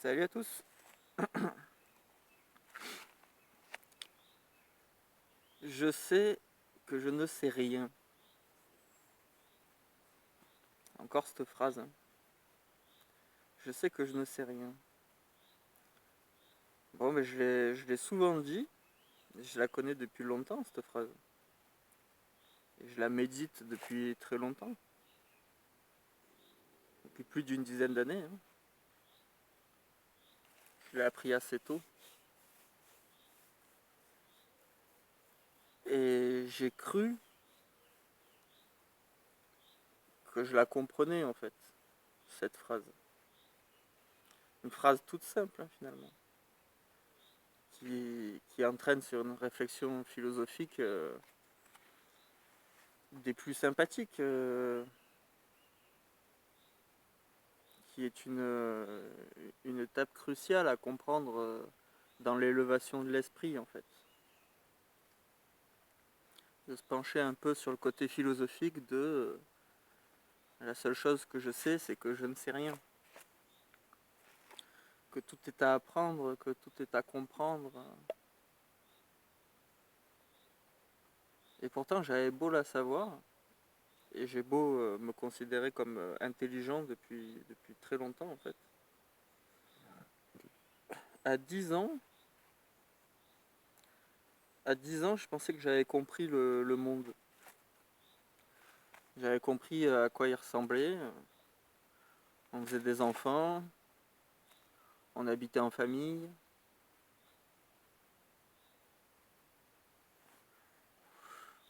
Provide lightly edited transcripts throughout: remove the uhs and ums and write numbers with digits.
Salut à tous. Je sais que je ne sais rien. Encore cette phrase, hein. Je sais que je ne sais rien. Bon, mais je l'ai souvent dit. Je la connais depuis longtemps, cette phrase. Et je la médite depuis très longtemps. Depuis plus d'une dizaine d'années, hein. Je l'ai appris assez tôt. Et j'ai cru que je la comprenais, en fait, cette phrase. Une phrase toute simple, hein, finalement. Qui entraîne sur une réflexion philosophique des plus sympathiques. Qui est une étape cruciale à comprendre dans l'élévation de l'esprit, en fait. De se pencher un peu sur le côté philosophique de la seule chose que je sais, c'est que je ne sais rien. Que tout est à apprendre, que tout est à comprendre. Et pourtant, j'avais beau la savoir, et j'ai beau me considérer comme intelligent depuis très longtemps, en fait. À 10 ans, à 10 ans, je pensais que j'avais compris le monde. J'avais compris à quoi il ressemblait. On faisait des enfants, on habitait en famille.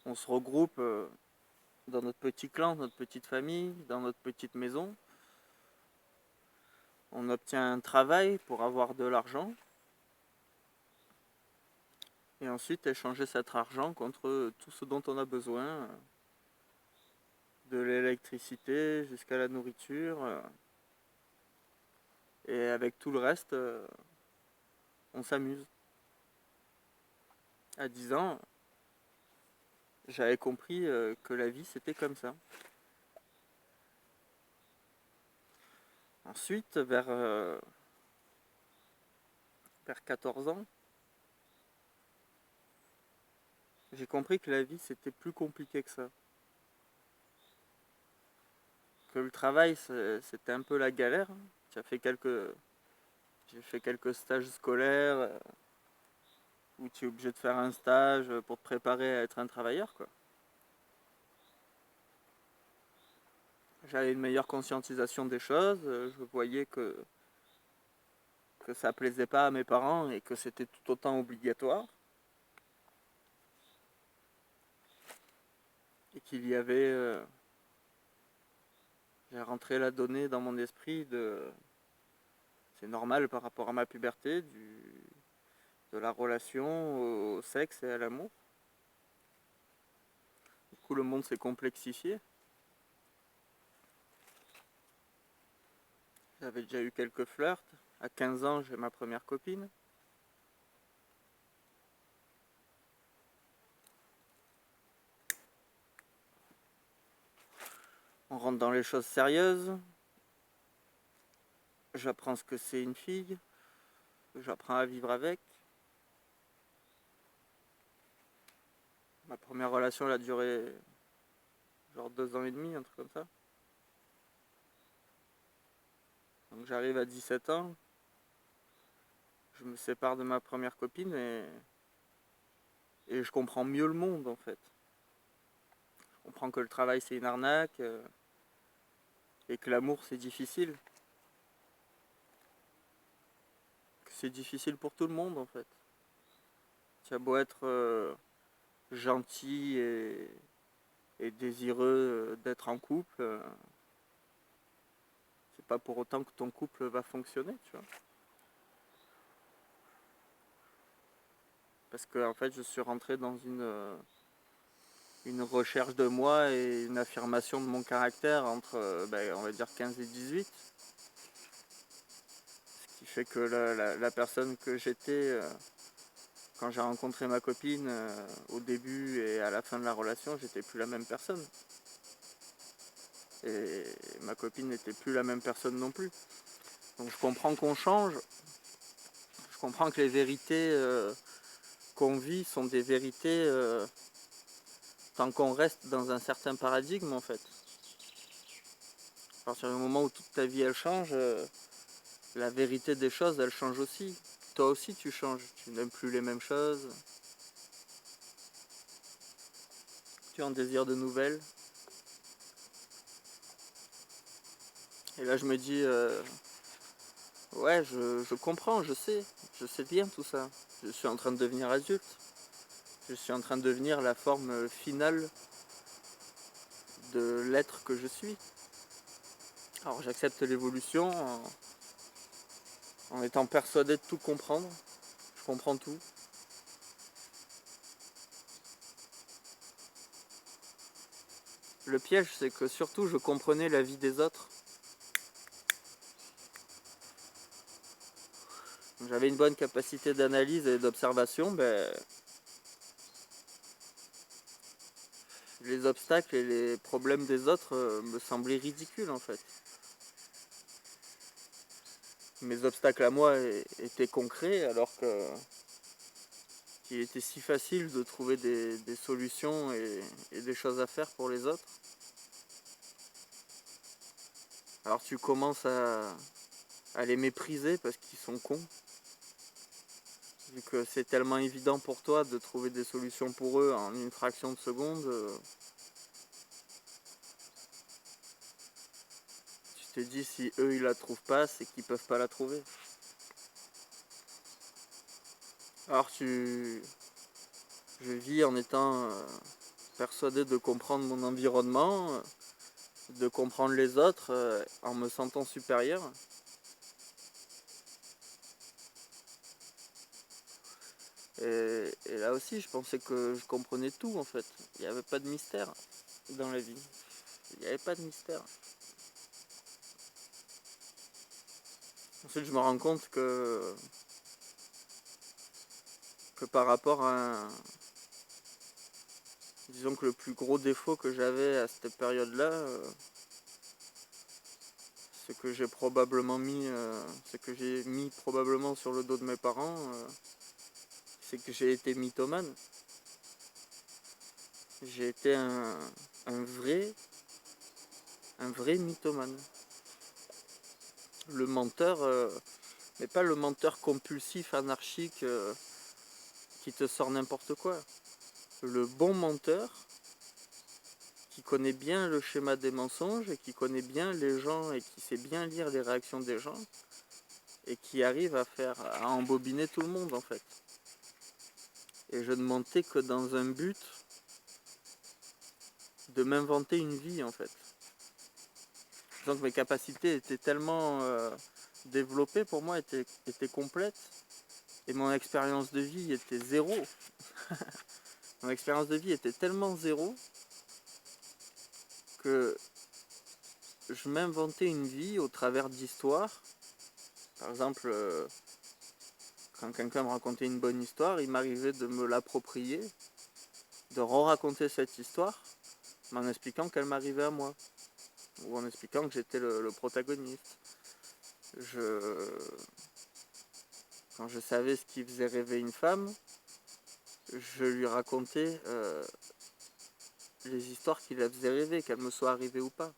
On se regroupe dans notre petit clan, notre petite famille, dans notre petite maison. On obtient un travail pour avoir de l'argent. Et ensuite échanger cet argent contre tout ce dont on a besoin. De l'électricité jusqu'à la nourriture. Et avec tout le reste, on s'amuse. À 10 ans, j'avais compris que la vie c'était comme ça. Ensuite, vers 14 ans, j'ai compris que la vie c'était plus compliqué que ça. Que le travail c'était un peu la galère. J'ai fait quelques stages scolaires où tu es obligé de faire un stage pour te préparer à être un travailleur, quoi. J'avais une meilleure conscientisation des choses, je voyais que ça plaisait pas à mes parents et que c'était tout autant obligatoire. Et qu'il y avait... j'ai rentré la donnée dans mon esprit de... C'est normal par rapport à ma puberté, de la relation au sexe et à l'amour. Du coup, le monde s'est complexifié. J'avais déjà eu quelques flirts. À 15 ans, j'ai ma première copine. On rentre dans les choses sérieuses. J'apprends ce que c'est une fille. J'apprends à vivre avec. Ma première relation, elle a duré genre 2 ans et demi, un truc comme ça. Donc j'arrive à 17 ans. Je me sépare de ma première copine et je comprends mieux le monde, en fait. Je comprends que le travail c'est une arnaque et que l'amour c'est difficile. Que c'est difficile pour tout le monde, en fait. Tu as beau être gentil et désireux d'être en couple, c'est pas pour autant que ton couple va fonctionner, tu vois. Parce que en fait, je suis rentré dans une recherche de moi et une affirmation de mon caractère entre, on va dire, 15 et 18. Ce qui fait que la personne que j'étais quand j'ai rencontré ma copine au début et à la fin de la relation, j'étais plus la même personne. Et ma copine n'était plus la même personne non plus. Donc je comprends qu'on change, je comprends que les vérités qu'on vit sont des vérités tant qu'on reste dans un certain paradigme en fait. À partir du moment où toute ta vie elle change, la vérité des choses elle change aussi. Toi aussi tu changes, tu n'aimes plus les mêmes choses, tu en désires de nouvelles. Et là je me dis, ouais je comprends, je sais bien tout ça. Je suis en train de devenir adulte, je suis en train de devenir la forme finale de l'être que je suis. Alors j'accepte l'évolution en étant persuadé de tout comprendre. Je comprends tout. Le piège, c'est que surtout je comprenais la vie des autres. J'avais une bonne capacité d'analyse et d'observation, les obstacles et les problèmes des autres me semblaient ridicules en fait. Mes obstacles à moi étaient concrets alors qu'il était si facile de trouver des solutions et des choses à faire pour les autres. Alors tu commences à les mépriser parce qu'ils sont cons. Vu que c'est tellement évident pour toi de trouver des solutions pour eux en une fraction de seconde, tu te dis si eux ils la trouvent pas, c'est qu'ils peuvent pas la trouver. Alors je vis en étant persuadé de comprendre mon environnement, de comprendre les autres, en me sentant supérieur. Et là aussi, je pensais que je comprenais tout en fait. Il n'y avait pas de mystère dans la vie. Il n'y avait pas de mystère. Ensuite, je me rends compte que par rapport à disons que le plus gros défaut que j'avais à cette période-là, ce que j'ai mis probablement sur le dos de mes parents, c'est que j'ai été mythomane. J'ai été un vrai mythomane. Le menteur, mais pas le menteur compulsif, anarchique, qui te sort n'importe quoi. Le bon menteur qui connaît bien le schéma des mensonges et qui connaît bien les gens et qui sait bien lire les réactions des gens et qui arrive à embobiner tout le monde en fait. Et je ne mentais que dans un but de m'inventer une vie en fait. Donc mes capacités étaient tellement développées pour moi, étaient complètes et mon expérience de vie était zéro. Mon expérience de vie était tellement zéro que je m'inventais une vie au travers d'histoires. Par exemple, quand quelqu'un me racontait une bonne histoire, il m'arrivait de me l'approprier, de re-raconter cette histoire, mais en expliquant qu'elle m'arrivait à moi, ou en expliquant que j'étais le protagoniste. Quand je savais ce qui faisait rêver une femme, je lui racontais les histoires qui la faisaient rêver, qu'elles me soient arrivées ou pas.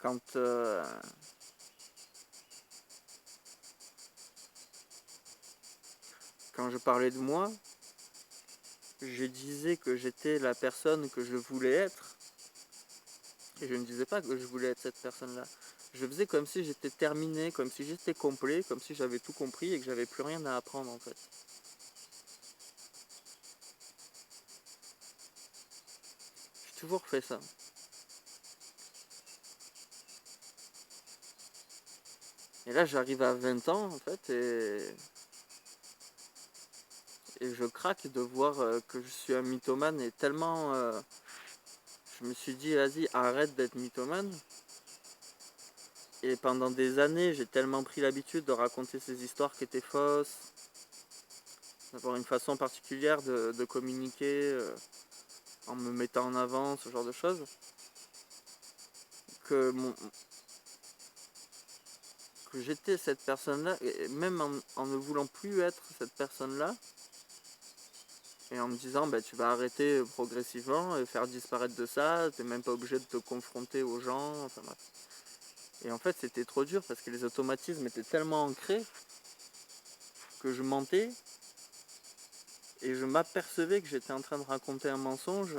Quand je parlais de moi, je disais que j'étais la personne que je voulais être. Et je ne disais pas que je voulais être cette personne-là. Je faisais comme si j'étais terminé, comme si j'étais complet, comme si j'avais tout compris et que j'avais plus rien à apprendre en fait. J'ai toujours fait ça. Et là j'arrive à 20 ans en fait et je craque de voir que je suis un mythomane et tellement je me suis dit vas-y arrête d'être mythomane. Et pendant des années j'ai tellement pris l'habitude de raconter ces histoires qui étaient fausses, d'avoir une façon particulière de communiquer en me mettant en avant, ce genre de choses, que que j'étais cette personne-là, et même en ne voulant plus être cette personne-là, et en me disant bah, tu vas arrêter progressivement et faire disparaître de ça, t'es même pas obligé de te confronter aux gens, enfin bref. Et en fait c'était trop dur parce que les automatismes étaient tellement ancrés que je mentais et je m'apercevais que j'étais en train de raconter un mensonge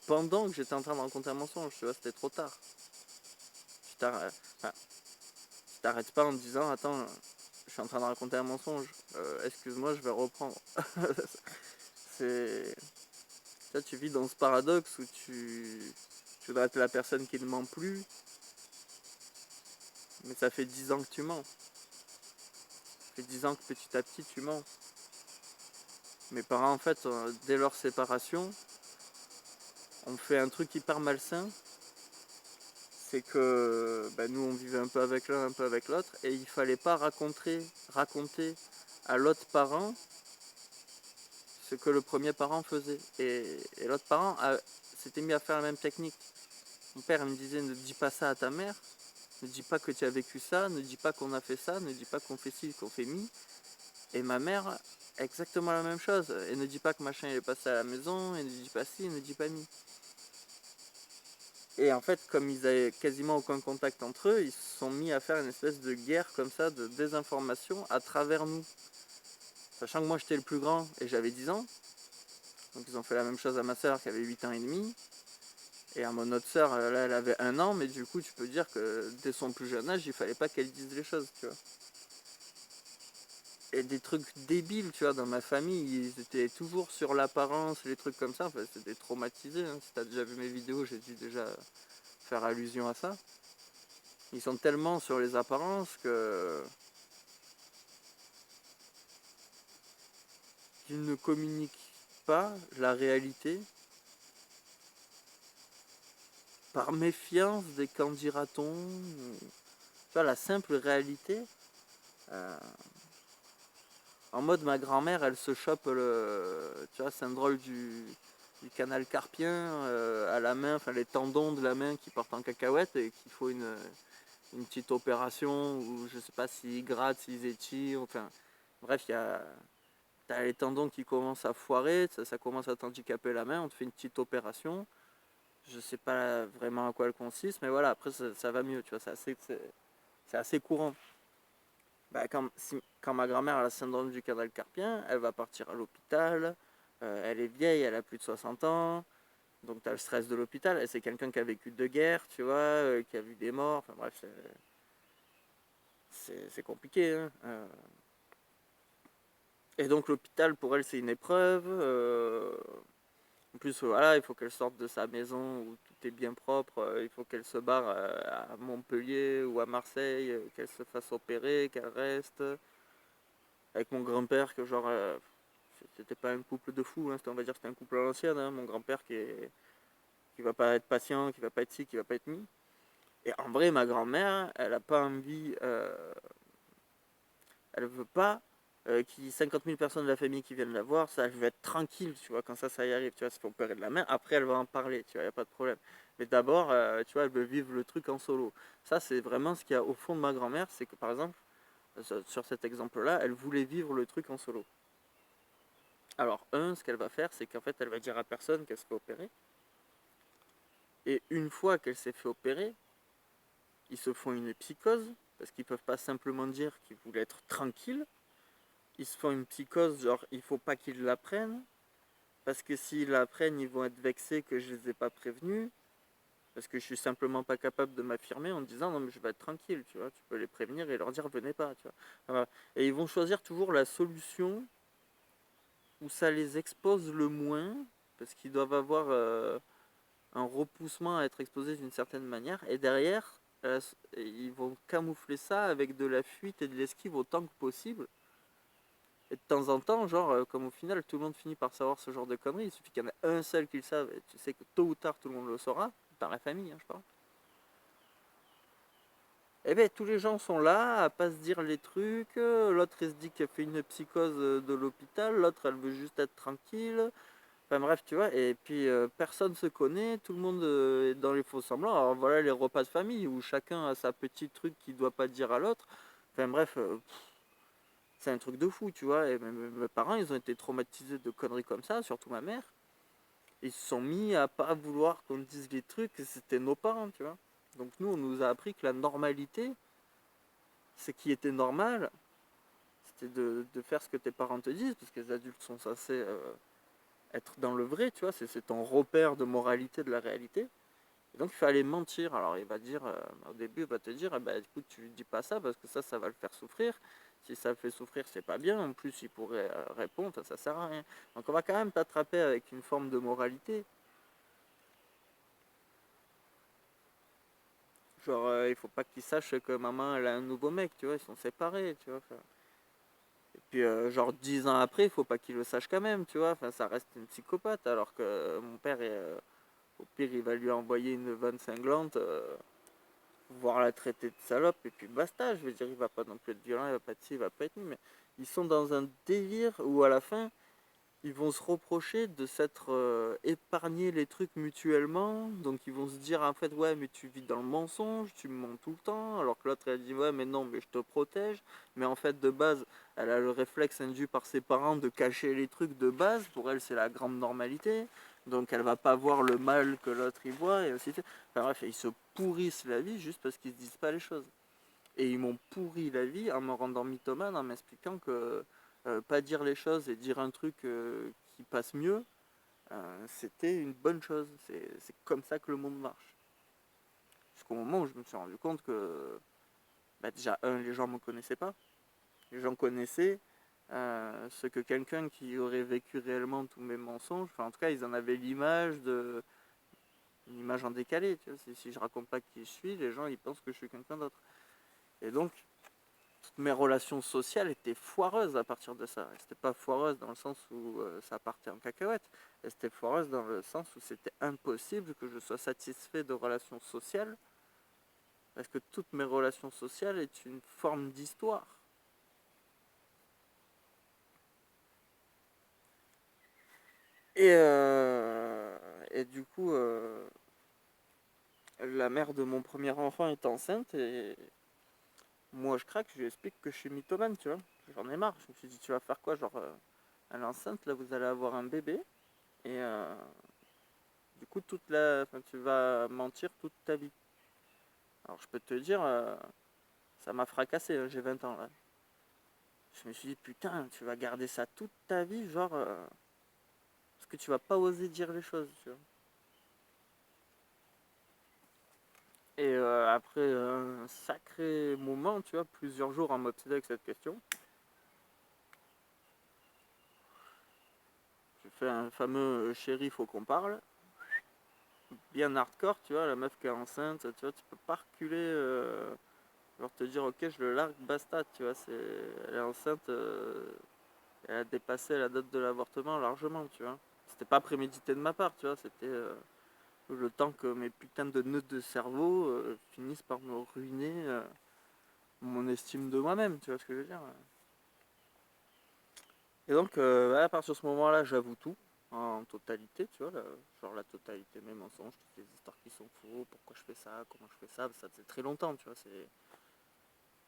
pendant que j'étais en train de raconter un mensonge, tu vois, c'était trop tard. Enfin, tu t'arrêtes pas en te disant attends, je suis en train de raconter un mensonge, excuse-moi, je vais reprendre. C'est... Là, tu vis dans ce paradoxe où tu voudrais être la personne qui ne ment plus, mais ça fait 10 ans que tu mens. Ça fait 10 ans que petit à petit tu mens. Mes parents, en fait, dès leur séparation, ont fait un truc hyper malsain. C'est que bah, nous, on vivait un peu avec l'un, un peu avec l'autre, et il fallait pas raconter à l'autre parent ce que le premier parent faisait. Et l'autre parent s'était mis à faire la même technique. Mon père me disait ne dis pas ça à ta mère, ne dis pas que tu as vécu ça, ne dis pas qu'on a fait ça, ne dis pas qu'on fait ci, qu'on fait mi. Et ma mère, exactement la même chose. Et ne dis pas que machin il est passé à la maison, et ne dis pas ci, et ne dis pas mi. Et en fait, comme ils avaient quasiment aucun contact entre eux, ils se sont mis à faire une espèce de guerre comme ça, de désinformation à travers nous. Sachant que moi j'étais le plus grand et j'avais 10 ans. Donc ils ont fait la même chose à ma soeur qui avait 8 ans et demi. Et à mon autre soeur, là, elle avait 1 an, mais du coup, tu peux dire que dès son plus jeune âge, il fallait pas qu'elle dise les choses, tu vois. Et des trucs débiles, tu vois, dans ma famille, ils étaient toujours sur l'apparence, les trucs comme ça. Enfin, c'était traumatisé. Hein. Si t'as déjà vu mes vidéos, j'ai dû déjà faire allusion à ça. Ils sont tellement sur les apparences qu'ils ne communiquent pas la réalité par méfiance des qu'en dira-t-on. Tu vois, la simple réalité. En mode, ma grand-mère, elle se chope tu vois, syndrome du canal carpien à la main, enfin les tendons de la main qui partent en cacahuète et qu'il faut une petite opération où je sais pas s'ils grattent, s'ils étirent, enfin bref, t'as les tendons qui commencent à foirer, ça commence à t'handicaper la main, on te fait une petite opération. Je sais pas vraiment à quoi elle consiste, mais voilà, après ça va mieux, tu vois, c'est assez courant. Bah, quand ma grand-mère a le syndrome du canal carpien, elle va partir à l'hôpital, elle est vieille, elle a plus de 60 ans, donc tu as le stress de l'hôpital, et c'est quelqu'un qui a vécu 2 guerres, tu vois, qui a vu des morts, enfin bref, c'est compliqué. Hein. Et donc l'hôpital, pour elle, c'est une épreuve. En plus, voilà, il faut qu'elle sorte de sa maison où tout est bien propre, il faut qu'elle se barre à Montpellier ou à Marseille, qu'elle se fasse opérer, qu'elle reste. Avec mon grand-père, que genre, c'était pas un couple de fous, hein, on va dire que c'était un couple à l'ancienne, hein, mon grand-père qui va pas être patient, qui va pas être ci, qui va pas être mi. Et en vrai, ma grand-mère, elle a pas envie, elle veut pas qu'il y ait 50 000 personnes de la famille qui viennent la voir, ça, elle veut être tranquille, tu vois, quand ça y arrive, tu vois, c'est pour opérer de la main, après elle va en parler, tu vois, y a pas de problème. Mais d'abord, tu vois, elle veut vivre le truc en solo. Ça, c'est vraiment ce qu'il y a au fond de ma grand-mère, c'est que par exemple, sur cet exemple-là, elle voulait vivre le truc en solo. Alors, ce qu'elle va faire, c'est qu'en fait, elle va dire à personne qu'elle se fait opérer. Et une fois qu'elle s'est fait opérer, ils se font une psychose, parce qu'ils peuvent pas simplement dire qu'ils voulaient être tranquilles. Ils se font une psychose, genre, il faut pas qu'ils l'apprennent, parce que s'ils l'apprennent, ils vont être vexés que je les ai pas prévenus, parce que je suis simplement pas capable de m'affirmer en disant non mais je vais être tranquille, tu vois, tu peux les prévenir et leur dire venez pas, tu vois. Voilà. Et ils vont choisir toujours la solution où ça les expose le moins, parce qu'ils doivent avoir un repoussement à être exposés d'une certaine manière, et derrière, ils vont camoufler ça avec de la fuite et de l'esquive autant que possible. Et de temps en temps, genre, comme au final, tout le monde finit par savoir ce genre de conneries, il suffit qu'il y en ait un seul qui le sache, et tu sais que tôt ou tard, tout le monde le saura, par la famille, hein, je parle. Et bien, tous les gens sont là à pas se dire les trucs, l'autre, elle se dit qu'elle fait une psychose de l'hôpital, l'autre, elle veut juste être tranquille, Enfin bref, tu vois, et puis personne se connaît, tout le monde est dans les faux semblants. Alors voilà les repas de famille où chacun a sa petite truc qu'il doit pas dire à l'autre. Enfin bref, c'est un truc de fou, tu vois. Et même mes parents, ils ont été traumatisés de conneries comme ça, surtout ma mère. Ils se sont mis à pas vouloir qu'on dise les trucs, et c'était nos parents, tu vois. Donc nous, on nous a appris que la normalité, ce qui était normal, c'était de faire ce que tes parents te disent, parce que les adultes sont censés être dans le vrai, tu vois, c'est ton repère de moralité de la réalité. Et donc il fallait mentir. Alors il va dire, au début, il va te dire, eh ben, écoute, tu lui dis pas ça parce que ça va le faire souffrir. Si ça le fait souffrir, c'est pas bien. En plus, il pourrait répondre, ça sert à rien. Donc on va quand même t'attraper avec une forme de moralité. Genre, il faut pas qu'il sache que maman, elle a un nouveau mec, tu vois, ils sont séparés, tu vois. Enfin, et puis, genre, 10 ans après, il faut pas qu'il le sache quand même, tu vois. Enfin, ça reste une psychopathe, alors que mon père, au pire, il va lui envoyer une vanne cinglante, voire la traiter de salope, et puis basta. Je veux dire, il va pas non plus être violent, il va pas être ci, il va pas être ni, mais ils sont dans un délire où à la fin, ils vont se reprocher de s'être épargné les trucs mutuellement. Donc ils vont se dire en fait ouais mais tu vis dans le mensonge, tu me mens tout le temps. Alors que l'autre elle dit ouais mais non mais je te protège. Mais en fait de base elle a le réflexe induit par ses parents de cacher les trucs de base. Pour elle c'est la grande normalité. Donc elle va pas voir le mal que l'autre y voit et aussi. Enfin bref ils se pourrissent la vie juste parce qu'ils se disent pas les choses. Et ils m'ont pourri la vie en me rendant mythomane, en m'expliquant que pas dire les choses et dire un truc qui passe mieux, c'était une bonne chose. C'est comme ça que le monde marche. Jusqu'au moment où je me suis rendu compte que bah, déjà, les gens ne me connaissaient pas. Les gens connaissaient ce que quelqu'un qui aurait vécu réellement tous mes mensonges, enfin en tout cas ils en avaient l'image de une image en décalé. Tu vois, si je raconte pas qui je suis, les gens ils pensent que je suis quelqu'un d'autre. Et donc toutes mes relations sociales étaient foireuses à partir de ça. C'était pas foireuse dans le sens où ça partait en cacahuète. C'était foireuse dans le sens où c'était impossible que je sois satisfait de relations sociales. Parce que toutes mes relations sociales est une forme d'histoire. Et du coup, la mère de mon premier enfant est enceinte et moi je craque, je lui explique que je suis mythomane, tu vois. J'en ai marre. Je me suis dit, tu vas faire quoi? Genre, elle est enceinte, là vous allez avoir un bébé. Et du coup, enfin, tu vas mentir toute ta vie. Alors, je peux te dire, ça m'a fracassé, hein, j'ai 20 ans là. Je me suis dit, putain, tu vas garder ça toute ta vie, genre, parce que tu vas pas oser dire les choses, tu vois. Et après un sacré moment, tu vois, plusieurs jours en m'obsédant avec cette question, j'ai fait un fameux chéri, faut qu'on parle, bien hardcore, tu vois, la meuf qui est enceinte, tu vois, tu peux pas reculer. Genre te dire ok je le largue basta tu vois elle est enceinte elle a dépassé la date de l'avortement largement tu vois c'était pas prémédité de ma part tu vois c'était le temps que mes putains de nœuds de cerveau finissent par me ruiner mon estime de moi-même tu vois ce que je veux dire et donc à partir de ce moment là j'avoue tout en totalité tu vois genre la totalité mes mensonges toutes les histoires qui sont faux pourquoi je fais ça comment je fais ça faisait très longtemps tu vois c'est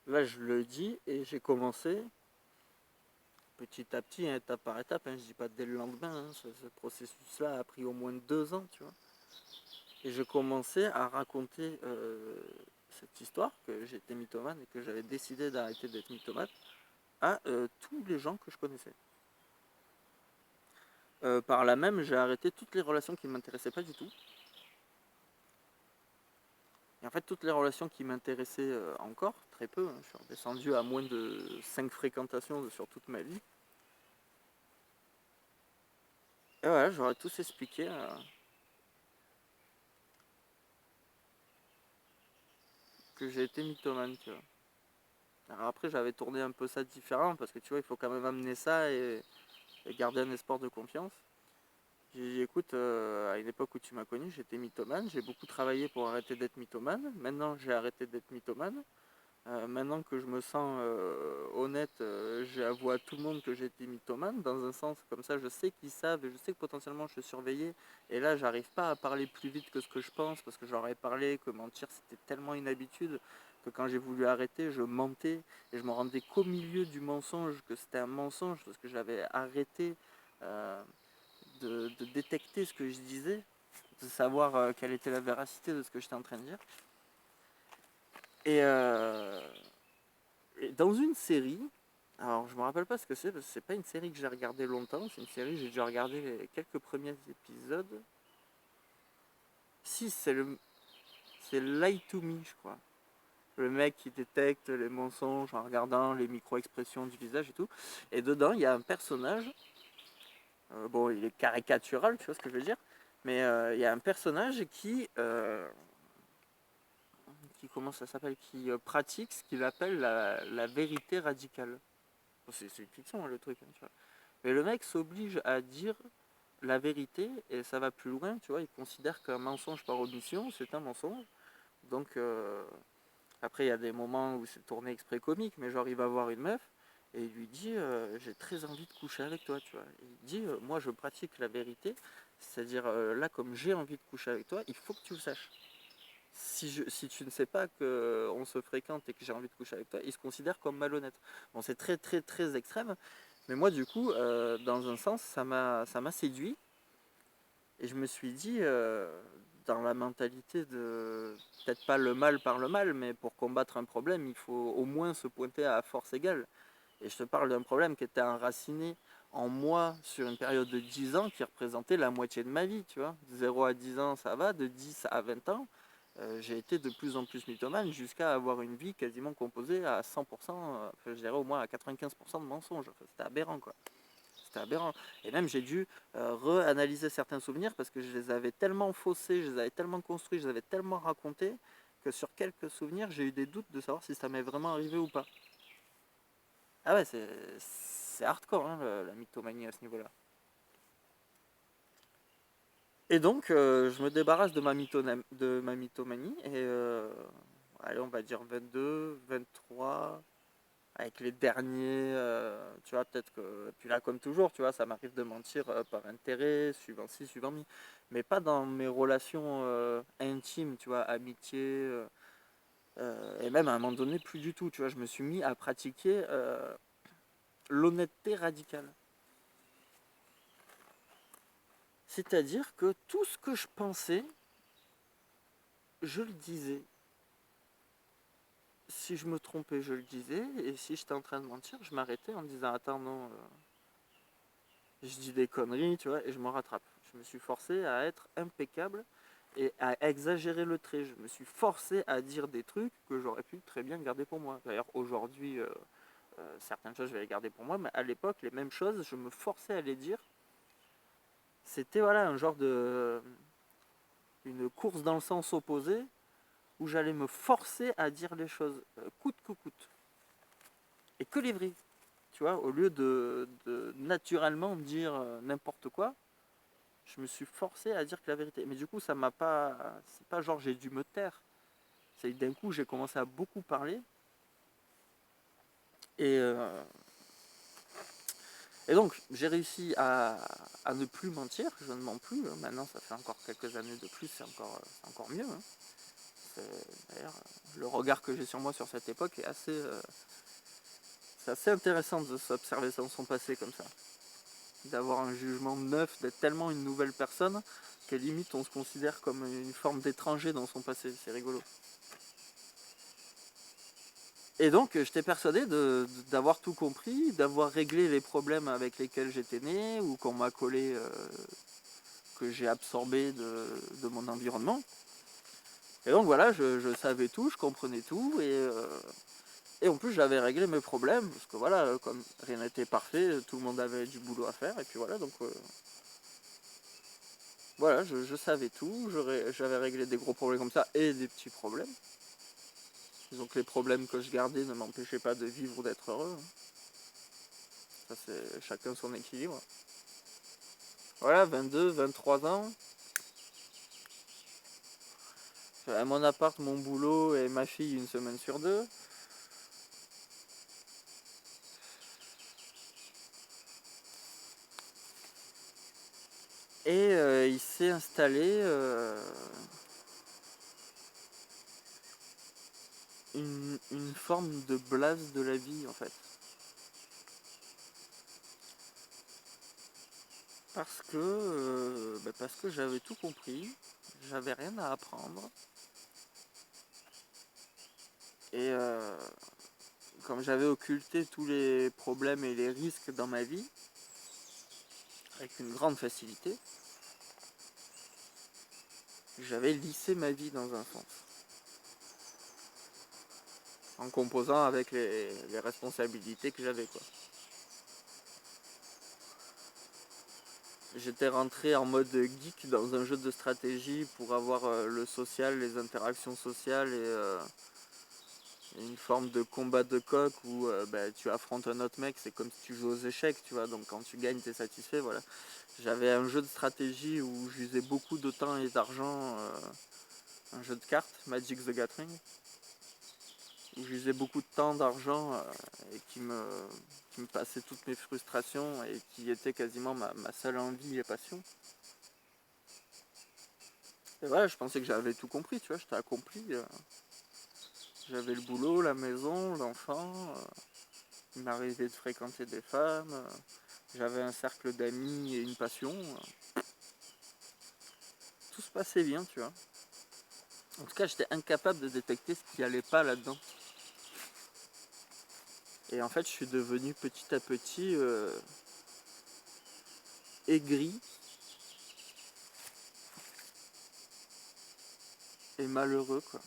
là je le dis et j'ai commencé petit à petit, hein, étape par étape, hein, je dis pas dès le lendemain, hein, ce processus-là a pris au moins 2 ans, tu vois. Et je commençais à raconter cette histoire, que j'étais mythomane et que j'avais décidé d'arrêter d'être mythomane, à tous les gens que je connaissais. Par là même, j'ai arrêté toutes les relations qui ne m'intéressaient pas du tout. Et en fait, toutes les relations qui m'intéressaient encore, très peu, hein, je suis redescendu à moins de 5 fréquentations sur toute ma vie. Et voilà, j'aurais tous expliqué que j'ai été mythomane, tu vois. Alors après, j'avais tourné un peu ça différent parce que tu vois, il faut quand même amener ça et garder un espoir de confiance. J'ai dit, écoute, à une époque où tu m'as connu, j'étais mythomane. J'ai beaucoup travaillé pour arrêter d'être mythomane. Maintenant, j'ai arrêté d'être mythomane. Maintenant que je me sens honnête, j'avoue à tout le monde que j'étais mythomane. Dans un sens, comme ça, je sais qu'ils savent et je sais que potentiellement je suis surveillé. Et là, j'arrive pas à parler plus vite que ce que je pense parce que j'aurais parlé que mentir c'était tellement une habitude que quand j'ai voulu arrêter, je mentais et je me rendais qu'au milieu du mensonge que c'était un mensonge parce que j'avais arrêté euh, de détecter ce que je disais, de savoir quelle était la véracité de ce que j'étais en train de dire. Et, et dans une série, alors je me rappelle pas ce que c'est parce que c'est pas une série que j'ai regardée longtemps, c'est une série j'ai déjà regardé les quelques premiers épisodes. Si c'est Lie to Me je crois. Le mec qui détecte les mensonges en regardant les micro-expressions du visage et tout. Et dedans il y a un personnage, bon il est caricatural, tu vois ce que je veux dire, mais il y a un personnage qui comment ça s'appelle, qui pratique ce qu'il appelle la vérité radicale. Bon, c'est une fiction hein, le truc, hein, tu vois. Mais le mec s'oblige à dire la vérité et ça va plus loin, tu vois. Il considère qu'un mensonge par omission, c'est un mensonge. Donc après, il y a des moments où c'est tourné exprès comique, mais genre il va voir une meuf et il lui dit j'ai très envie de coucher avec toi, tu vois. Et il dit moi je pratique la vérité, c'est-à-dire là comme j'ai envie de coucher avec toi, il faut que tu le saches. Si tu ne sais pas qu'on se fréquente et que j'ai envie de coucher avec toi, il se considère comme malhonnête. Bon, c'est très très très extrême, mais moi du coup, dans un sens, ça m'a séduit et je me suis dit, dans la mentalité de peut-être pas le mal par le mal, mais pour combattre un problème, il faut au moins se pointer à force égale. Et je te parle d'un problème qui était enraciné en moi sur une période de 10 ans qui représentait la moitié de ma vie, tu vois. De 0 à 10 ans, ça va, de 10 à 20 ans, j'ai été de plus en plus mythomane jusqu'à avoir une vie quasiment composée à 100%, je dirais au moins à 95% de mensonges. Enfin, c'était aberrant, quoi. C'était aberrant. Et même j'ai dû réanalyser certains souvenirs parce que je les avais tellement faussés, je les avais tellement construits, je les avais tellement racontés que sur quelques souvenirs, j'ai eu des doutes de savoir si ça m'est vraiment arrivé ou pas. Ah ouais, c'est hardcore hein, la mythomanie à ce niveau-là. Et donc, je me débarrasse de ma mythomanie et allez, on va dire 22, 23, avec les derniers, tu vois, peut-être que. Puis là, comme toujours, tu vois, ça m'arrive de mentir par intérêt, suivant ci, suivant mi, mais pas dans mes relations intimes, tu vois, amitié, et même à un moment donné, plus du tout, tu vois, je me suis mis à pratiquer l'honnêteté radicale. C'est-à-dire que tout ce que je pensais, je le disais. Si je me trompais, je le disais. Et si j'étais en train de mentir, je m'arrêtais en me disant attends, non, je dis des conneries, tu vois, et je me rattrape. Je me suis forcé à être impeccable et à exagérer le trait. Je me suis forcé à dire des trucs que j'aurais pu très bien garder pour moi. D'ailleurs, aujourd'hui, certaines choses, je vais les garder pour moi, mais à l'époque, les mêmes choses, je me forçais à les dire. C'était voilà un genre de. Une course dans le sens opposé où j'allais me forcer à dire les choses coûte que coûte. Et que les vrais. Tu vois, au lieu de naturellement dire n'importe quoi, je me suis forcé à dire que la vérité. Mais du coup, ça m'a pas. C'est pas genre j'ai dû me taire. C'est d'un coup, j'ai commencé à beaucoup parler. Et, euh, et donc, j'ai réussi à ne plus mentir. Je ne mens plus. Maintenant, ça fait encore quelques années de plus. C'est encore mieux. Hein. D'ailleurs, le regard que j'ai sur moi sur cette époque est c'est assez intéressant de s'observer dans son passé comme ça. D'avoir un jugement neuf, d'être tellement une nouvelle personne qu'à limite on se considère comme une forme d'étranger dans son passé. C'est rigolo. Et donc j'étais persuadé d'avoir tout compris, d'avoir réglé les problèmes avec lesquels j'étais né ou qu'on m'a collé, que j'ai absorbé de mon environnement. Et donc voilà, je savais tout, je comprenais tout et en plus j'avais réglé mes problèmes parce que voilà, comme rien n'était parfait, tout le monde avait du boulot à faire et puis voilà donc voilà, je savais tout, j'avais réglé des gros problèmes comme ça et des petits problèmes. Donc les problèmes que je gardais ne m'empêchaient pas de vivre ou d'être heureux. Ça c'est chacun son équilibre. Voilà, 22, 23 ans. J'avais mon appart, mon boulot et ma fille une semaine sur deux. Et il s'est installé une forme de blase de la vie en fait. Parce que j'avais tout compris, j'avais rien à apprendre. Et comme j'avais occulté tous les problèmes et les risques dans ma vie, avec une grande facilité, j'avais lissé ma vie dans un sens. En composant avec les responsabilités que j'avais, quoi. J'étais rentré en mode geek dans un jeu de stratégie pour avoir le social, les interactions sociales et une forme de combat de coq où tu affrontes un autre mec, c'est comme si tu joues aux échecs, tu vois, donc quand tu gagnes, t'es satisfait, voilà. J'avais un jeu de stratégie où j'usais beaucoup de temps et d'argent, un jeu de cartes, Magic the Gathering, où j'usais beaucoup de temps, d'argent et qui me passait toutes mes frustrations et qui était quasiment ma seule envie et passion. Et voilà, je pensais que j'avais tout compris, tu vois, j'étais accompli. J'avais le boulot, la maison, l'enfant, il m'arrivait de fréquenter des femmes, j'avais un cercle d'amis et une passion. Tout se passait bien, tu vois. En tout cas, j'étais incapable de détecter ce qui allait pas là-dedans. Et en fait, je suis devenu petit à petit aigri et malheureux, quoi.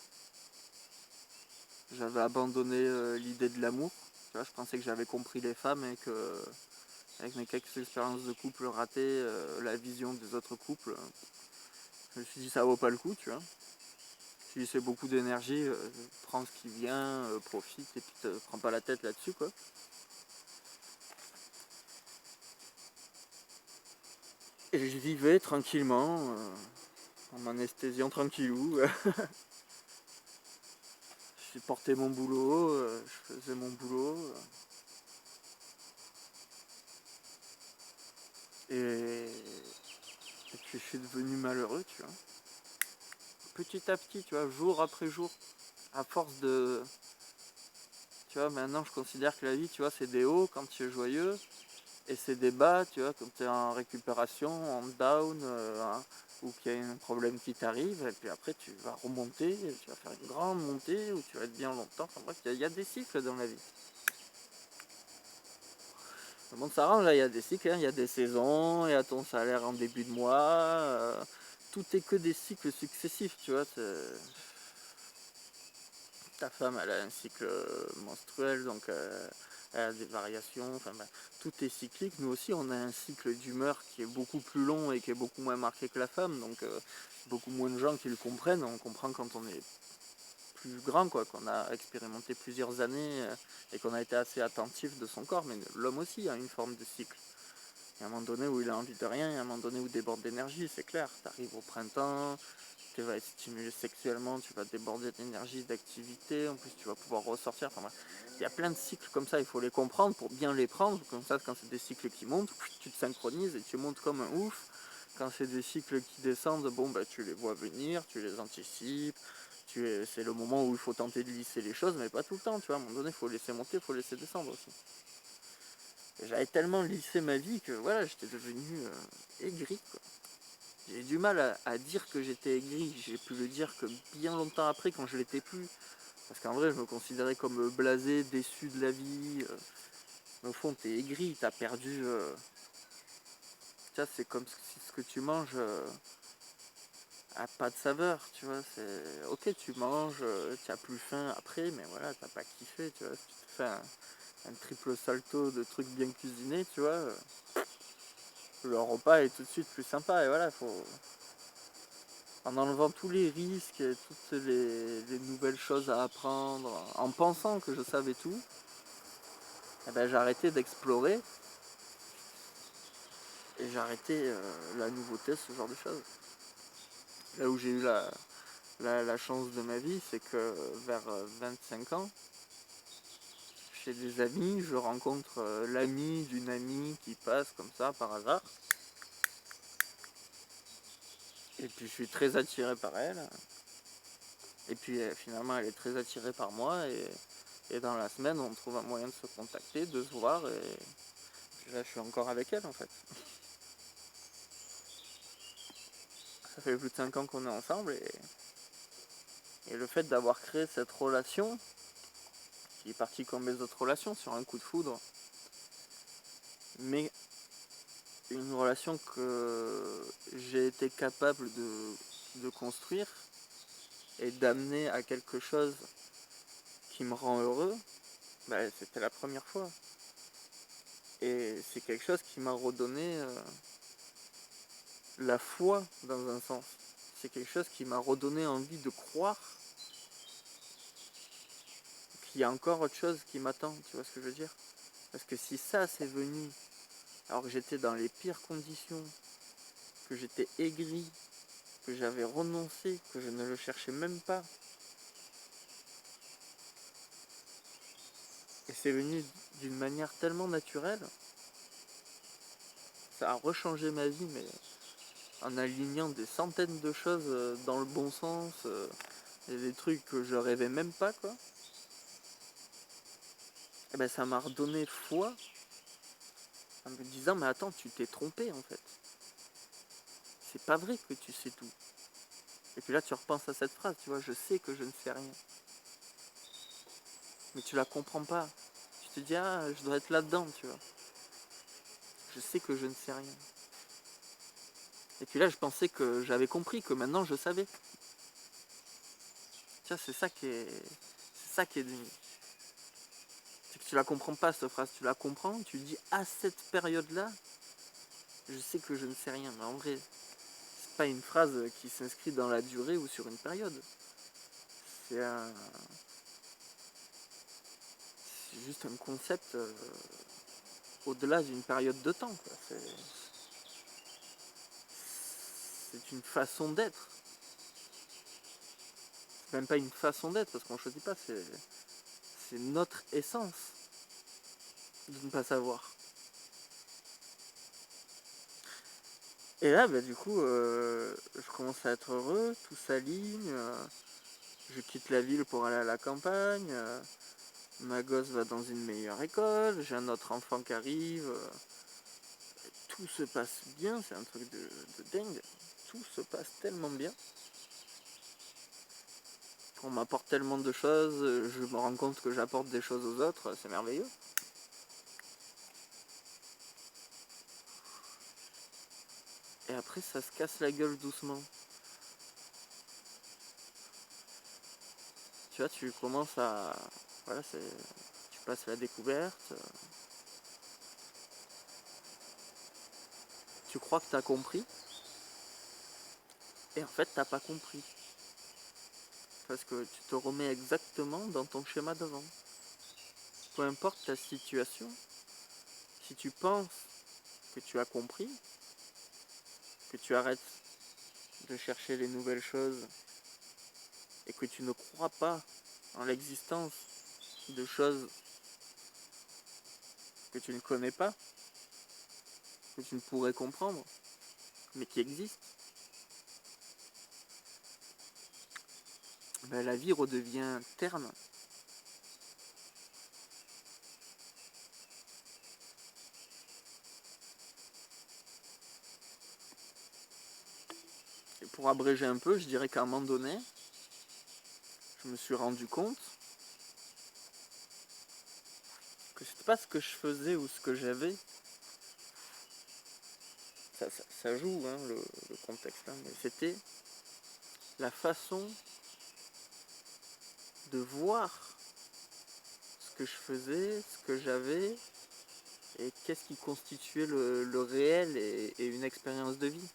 J'avais abandonné l'idée de l'amour. Tu vois, je pensais que j'avais compris les femmes et que, avec mes quelques expériences de couple ratées, la vision des autres couples, je me suis dit ça vaut pas le coup, tu vois. Je me suis dit c'est beaucoup d'énergie, prends ce qui vient, profite et puis te prends pas la tête là-dessus, quoi. Et je vivais tranquillement, en m'anesthésiant tranquillou. Je portais mon boulot, je faisais mon boulot. Et puis je suis devenu malheureux, tu vois. Petit à petit, tu vois, jour après jour, à force de... Tu vois, maintenant je considère que la vie, tu vois, c'est des hauts quand tu es joyeux, et c'est des bas, tu vois, quand tu es en récupération, en down, ou qu'il y a un problème qui t'arrive, et puis après tu vas remonter, tu vas faire une grande montée, où tu vas être bien longtemps. Enfin bref, il y a des cycles dans la vie. Le monde s'arrange, il y a des cycles, hein, il y a des saisons, il y a ton salaire en début de mois, tout est que des cycles successifs, tu vois. Ta femme, elle a un cycle menstruel, donc elle a des variations, enfin tout est cyclique. Nous aussi, on a un cycle d'humeur qui est beaucoup plus long et qui est beaucoup moins marqué que la femme, donc beaucoup moins de gens qui le comprennent. On comprend quand on est plus grand, quoi, qu'on a expérimenté plusieurs années et qu'on a été assez attentif de son corps, mais l'homme aussi a une forme de cycle. Il y a un moment donné où il a envie de rien, il y a un moment donné où il déborde d'énergie, c'est clair. Tu arrives au printemps, tu vas être stimulé sexuellement, tu vas déborder d'énergie, d'activité, en plus tu vas pouvoir ressortir. Enfin, bref. Il y a plein de cycles comme ça, il faut les comprendre pour bien les prendre. Comme ça, quand c'est des cycles qui montent, tu te synchronises et tu montes comme un ouf. Quand c'est des cycles qui descendent, bon, tu les vois venir, tu les anticipes. C'est le moment où il faut tenter de lisser les choses, mais pas tout le temps, tu vois. À un moment donné, il faut laisser monter, il faut laisser descendre aussi. Et j'avais tellement lissé ma vie que voilà, j'étais devenu aigri, quoi. J'ai du mal à dire que j'étais aigri. J'ai pu le dire que bien longtemps après, quand je l'étais plus. Parce qu'en vrai, je me considérais comme blasé, déçu de la vie. Mais au fond, t'es aigri, t'as perdu. Tu vois, c'est comme si ce que tu manges a pas de saveur, tu vois. C'est ok, tu manges, tu as plus faim après, mais voilà, t'as pas kiffé, tu vois. Si tu te fais un triple salto de trucs bien cuisinés, tu vois. Le repas est tout de suite plus sympa et voilà, faut. En enlevant tous les risques, et toutes les nouvelles choses à apprendre, en pensant que je savais tout, eh ben, j'ai arrêté d'explorer et j'ai arrêté la nouveauté, ce genre de choses. Là où j'ai eu la chance de ma vie, c'est que vers 25 ans, chez des amis, je rencontre l'ami d'une amie qui passe comme ça par hasard. Et puis je suis très attiré par elle. Et puis finalement elle est très attirée par moi et dans la semaine on trouve un moyen de se contacter, de se voir et là je suis encore avec elle en fait. Ça fait plus de 5 ans qu'on est ensemble et le fait d'avoir créé cette relation qui est partie comme les autres relations sur un coup de foudre, mais une relation que j'ai été capable de construire et d'amener à quelque chose qui me rend heureux, bah, c'était la première fois. Et c'est quelque chose qui m'a redonné la foi dans un sens. C'est quelque chose qui m'a redonné envie de croire qu'il y a encore autre chose qui m'attend, tu vois ce que je veux dire? Parce que si ça c'est venu alors que j'étais dans les pires conditions, que j'étais aigri, que j'avais renoncé, que je ne le cherchais même pas, et c'est venu d'une manière tellement naturelle, ça a rechangé ma vie, mais en alignant des centaines de choses dans le bon sens, et des trucs que je rêvais même pas, quoi. Et ben ça m'a redonné foi en me disant mais attends, tu t'es trompé en fait. C'est pas vrai que tu sais tout. Et puis là tu repenses à cette phrase, tu vois, je sais que je ne sais rien. Mais tu la comprends pas. Tu te dis ah je dois être là-dedans, tu vois. Je sais que je ne sais rien. Et puis là je pensais que j'avais compris, que maintenant je savais. Tiens, c'est ça qui est. C'est ça qui est. C'est que tu la comprends pas cette phrase, tu la comprends, tu dis à cette période-là, je sais que je ne sais rien. Mais en vrai, c'est pas une phrase qui s'inscrit dans la durée ou sur une période. C'est juste un concept au-delà d'une période de temps, quoi. C'est une façon d'être. C'est même pas une façon d'être parce qu'on choisit pas, c'est notre essence de ne pas savoir. Et là, bah, du coup, je commence à être heureux, tout s'aligne, je quitte la ville pour aller à la campagne, ma gosse va dans une meilleure école, j'ai un autre enfant qui arrive, tout se passe bien, c'est un truc de dingue, tout se passe tellement bien. On m'apporte tellement de choses, je me rends compte que j'apporte des choses aux autres, c'est merveilleux. Et après, ça se casse la gueule doucement. Tu vois, tu commences à... Voilà, tu passes la découverte. Tu crois que tu as compris. Et en fait, t'as pas compris. Parce que tu te remets exactement dans ton schéma d'avant. Peu importe ta situation, si tu penses que tu as compris, que tu arrêtes de chercher les nouvelles choses et que tu ne crois pas en l'existence de choses que tu ne connais pas, que tu ne pourrais comprendre, mais qui existent, ben la vie redevient terne. Et pour abréger un peu, je dirais qu'à un moment donné, je me suis rendu compte que c'était pas ce que je faisais ou ce que j'avais. Ça joue, hein, le contexte, hein, mais c'était la façon de voir ce que je faisais, ce que j'avais, et qu'est-ce qui constituait le réel et une expérience de vie.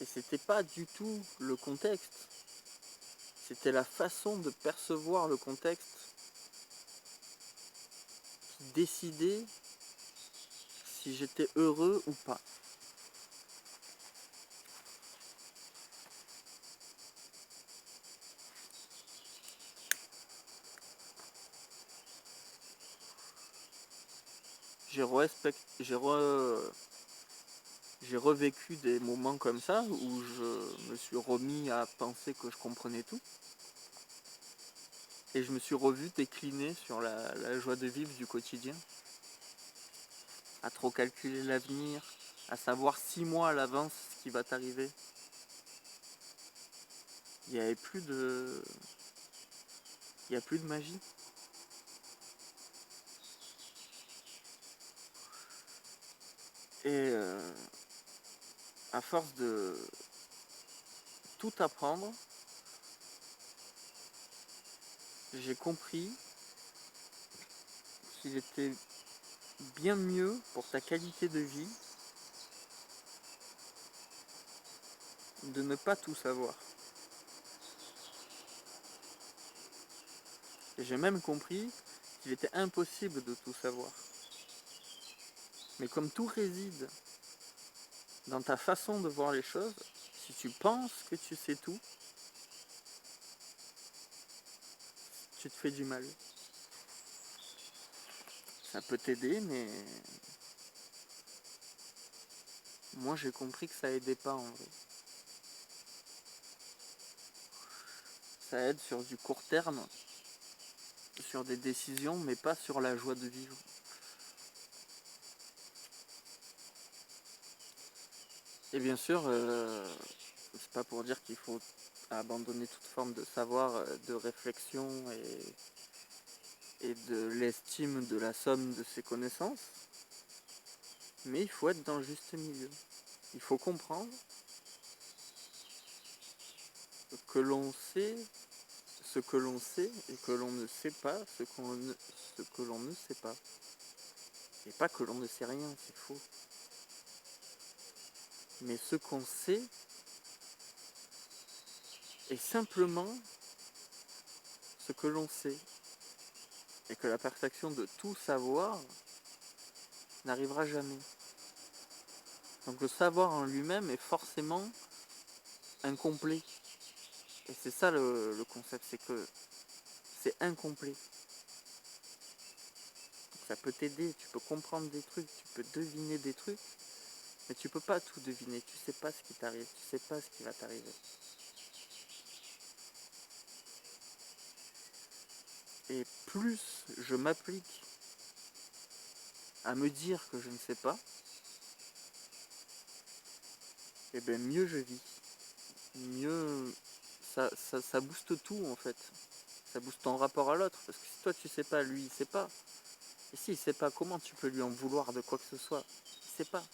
Et c'était pas du tout le contexte, c'était la façon de percevoir le contexte qui décidait si j'étais heureux ou pas. J'ai j'ai revécu des moments comme ça où je me suis remis à penser que je comprenais tout. Et je me suis revu décliner sur la joie de vivre du quotidien. À trop calculer l'avenir, à savoir 6 mois à l'avance ce qui va t'arriver. Il n'y avait plus de... Il n'y a plus de magie. Et à force de tout apprendre, j'ai compris qu'il était bien mieux pour ta qualité de vie de ne pas tout savoir. Et j'ai même compris qu'il était impossible de tout savoir. Mais comme tout réside dans ta façon de voir les choses, si tu penses que tu sais tout, tu te fais du mal. Ça peut t'aider, mais moi j'ai compris que ça aidait pas en vrai. Ça aide sur du court terme, sur des décisions, mais pas sur la joie de vivre. Et bien sûr, c'est pas pour dire qu'il faut abandonner toute forme de savoir, de réflexion et de l'estime de la somme de ses connaissances, mais il faut être dans le juste milieu. Il faut comprendre que l'on sait ce que l'on sait et que l'on ne sait pas ce que l'on ne sait pas. Et pas que l'on ne sait rien, c'est faux. Mais ce qu'on sait est simplement ce que l'on sait. Et que la perfection de tout savoir n'arrivera jamais. Donc le savoir en lui-même est forcément incomplet. Et c'est ça le concept, c'est que c'est incomplet. Donc ça peut t'aider, tu peux comprendre des trucs, tu peux deviner des trucs, mais tu peux pas tout deviner, tu sais pas ce qui t'arrive, tu sais pas ce qui va t'arriver. Et plus je m'applique à me dire que je ne sais pas, et bien mieux je vis. Mieux ça booste tout en fait. Ça booste ton rapport à l'autre. Parce que si toi tu sais pas, lui il sait pas. Et s'il sait pas, comment tu peux lui en vouloir de quoi que ce soit? Il sait pas.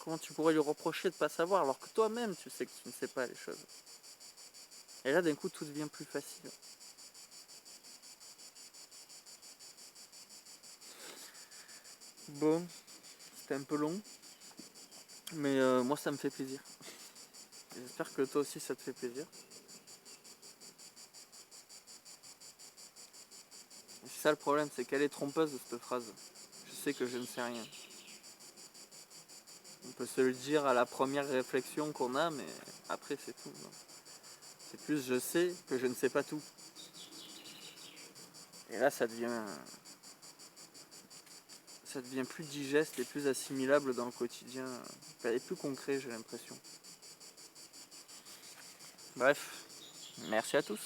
Comment tu pourrais lui reprocher de pas savoir alors que toi-même tu sais que tu ne sais pas les choses? Et là d'un coup tout devient plus facile. Bon, c'était un peu long. Mais moi ça me fait plaisir. J'espère que toi aussi ça te fait plaisir. C'est ça le problème, c'est qu'elle est trompeuse cette phrase. Je sais que je ne sais rien. On peut se le dire à la première réflexion qu'on a, mais après c'est tout. Non. C'est plus je sais que je ne sais pas tout. Et là ça devient plus digeste et plus assimilable dans le quotidien. Et plus concret j'ai l'impression. Bref, merci à tous.